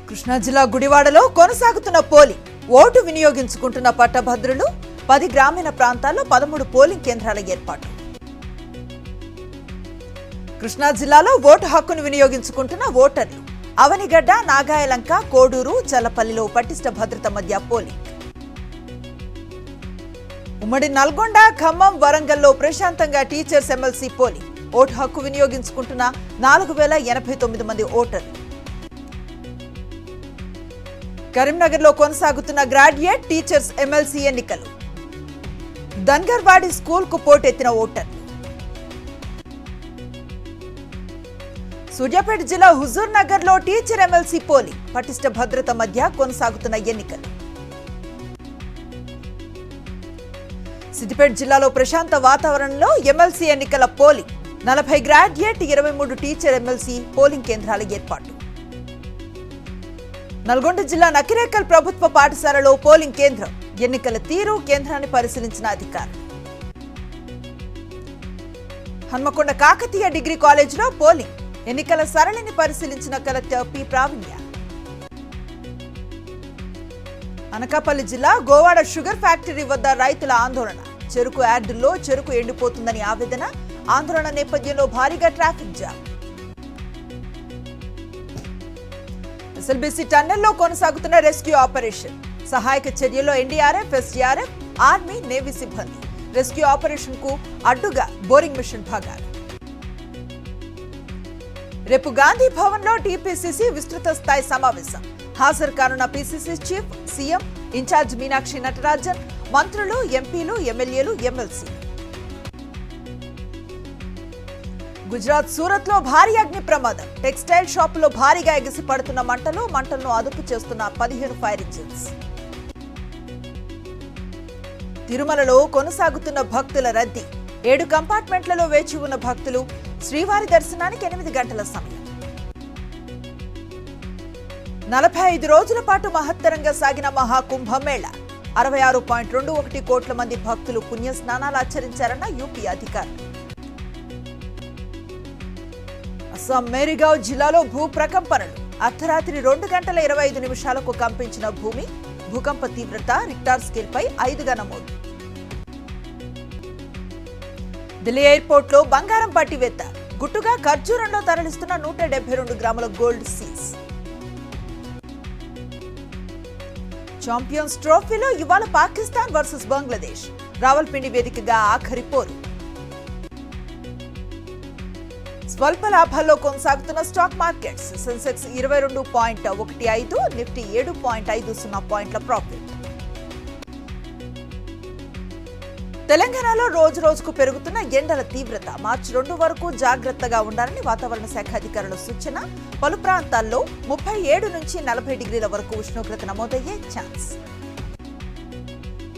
కృష్ణా జిల్లా గుడివాడలో కొనసాగుతున్న పోలింగ్ ఓటు వినియోగించుకుంటున్న పట్టభద్రులు 10 గ్రామీణ ప్రాంతాల్లో 13 పోలింగ్ కేంద్రాల ఏర్పాటు. కృష్ణా జిల్లాలో ఓటు హక్కును వినియోగించుకుంటున్న ఓటర్లు అవనిగడ్డ, నాగాయలంక, కోడూరు, చల్లపల్లిలో పటిష్ట భద్రత మధ్య పోలింగ్. ఉమ్మడి నల్గొండ, ఖమ్మం, వరంగల్లో ప్రశాంతంగా టీచర్స్ ఎమ్మెల్సీ పోలింగ్. ఓటు హక్కు వినియోగించుకుంటున్న 4089 మంది ఓటర్లు. కరీంనగర్లో కొనసాగుతున్న గ్రాడ్యుయేట్ టీచర్స్ ఎమ్మెల్సీ ఎన్నికలు. ధన్గర్వాడి స్కూల్కు పోటెత్తిన ఓటర్లు. సూర్యాపేట జిల్లా హుజూర్ నగర్లో టీచర్ ఎమ్మెల్సీ పోలింగ్. పటిష్ట భద్రత మధ్య కొనసాగుతున్న ఎన్నికలు. సిద్దిపేట జిల్లాలో ప్రశాంత వాతావరణంలో ఎమ్మెల్సీ ఎన్నికల polling. 40 graduate, 23 teacher MLC polling కేంద్రాల ఏర్పాటు. నల్గొండ జిల్లా నకిరేకల్ ప్రభుత్వ పాఠశాలలో పోలింగ్ కేంద్రం. ఎన్నికల తీరు, కేంద్రాన్ని పరిశీలించిన అధికారులు. హన్మకొండ కాకతీయ డిగ్రీ కాలేజీలో పోలింగ్. ఎన్నికల సరళిని పరిశీలించిన కలెక్టర్ పి ప్రావీణ్య. అనకాపల్లి జిల్లా గోవాడ షుగర్ ఫ్యాక్టరీ వద్ద రైతుల ఆందోళన. చెరుకు యార్డుల్లో చెరుకు ఎండిపోతుందని ఆవేదన. ఆందోళన నేపథ్యంలో భారీగా ట్రాఫిక్ జామ్. ఎస్ఎల్బీసీ టన్నెల్లో కొనసాగుతున్న రెస్క్యూ ఆపరేషన్. సహాయక చర్యల్లో ఎన్డీఆర్ఎఫ్, ఎస్డీఆర్ఎఫ్, ఆర్మీ, నేవీ సిబ్బంది. రెస్క్యూ ఆపరేషన్ కు అడ్డుగా బోరింగ్ మిషన్ భాగాలు. రేపు గాంధీ భవన్ లో టీపీసీసీ విస్తృత స్థాయి సమావేశం. హాజరు కానున్న PCC chief, CM, incharge Meenakshi Natarajan, మంత్రులు, ఎంపీలు, ఎమ్మెల్యేలు, ఎమ్మెల్సీ. గుజరాత్ సూరత్ లో భారీ అగ్ని ప్రమాదం. టెక్స్టైల్ షాపులో భారీగా ఎగిసి పడుతున్న మంటలను అదుపు చేస్తున్న 15 ఫైర్ ఇంజిన్స్. తిరుమలలో కొనసాగుతున్న భక్తుల రద్దీ. 7 కంపార్ట్మెంట్లలో వేచి ఉన్న భక్తులు. శ్రీవారి దర్శనానికి 8 గంటల సమయం. 45 రోజుల పాటు మహత్తరంగా సాగిన మహాకుంభమేళా. 66.21 కోట్ల మంది భక్తులు పుణ్య స్నానాలు ఆచరించారన్న యూపీ అధికారులు. అస్సాం మేరీగావ్ జిల్లాలో భూ ప్రకంపనలు. అర్ధరాత్రి 2 గంటల 25 నిమిషాలకు కంపించిన భూమి. భూకంప తీవ్రత రిక్టార్ స్కేల్ పై 5గా నమోదు. ఢిల్లీ ఎయిర్పోర్ట్ లో బంగారం పట్టివేత. గుట్టుగా ఖర్జూరంలో తరలిస్తున్న 172 గ్రాముల గోల్డ్ సీజ్. ఛాంపియన్స్ ట్రోఫీలో ఇవాళ పాకిస్తాన్ వర్సెస్ బంగ్లాదేశ్. రావల్పిండి వేదికగా ఆఖరి పోరు. స్వల్ప లాభాల్లో కొనసాగుతున్న స్టాక్ మార్కెట్స్. సెన్సెక్స్ 22.15, నిఫ్టీ 7.50 పాయింట్ల ప్రాఫిట్. తెలంగాణలో రోజు రోజుకు పెరుగుతున్న ఎండల తీవ్రత. మార్చి 2 వరకు జాగ్రత్తగా ఉండాలని వాతావరణ శాఖ అధికారుల సూచన. పలు ప్రాంతాల్లో 37 నుంచి 40 డిగ్రీల వరకు ఉష్ణోగ్రత నమోదయ్యే ఛాన్స్.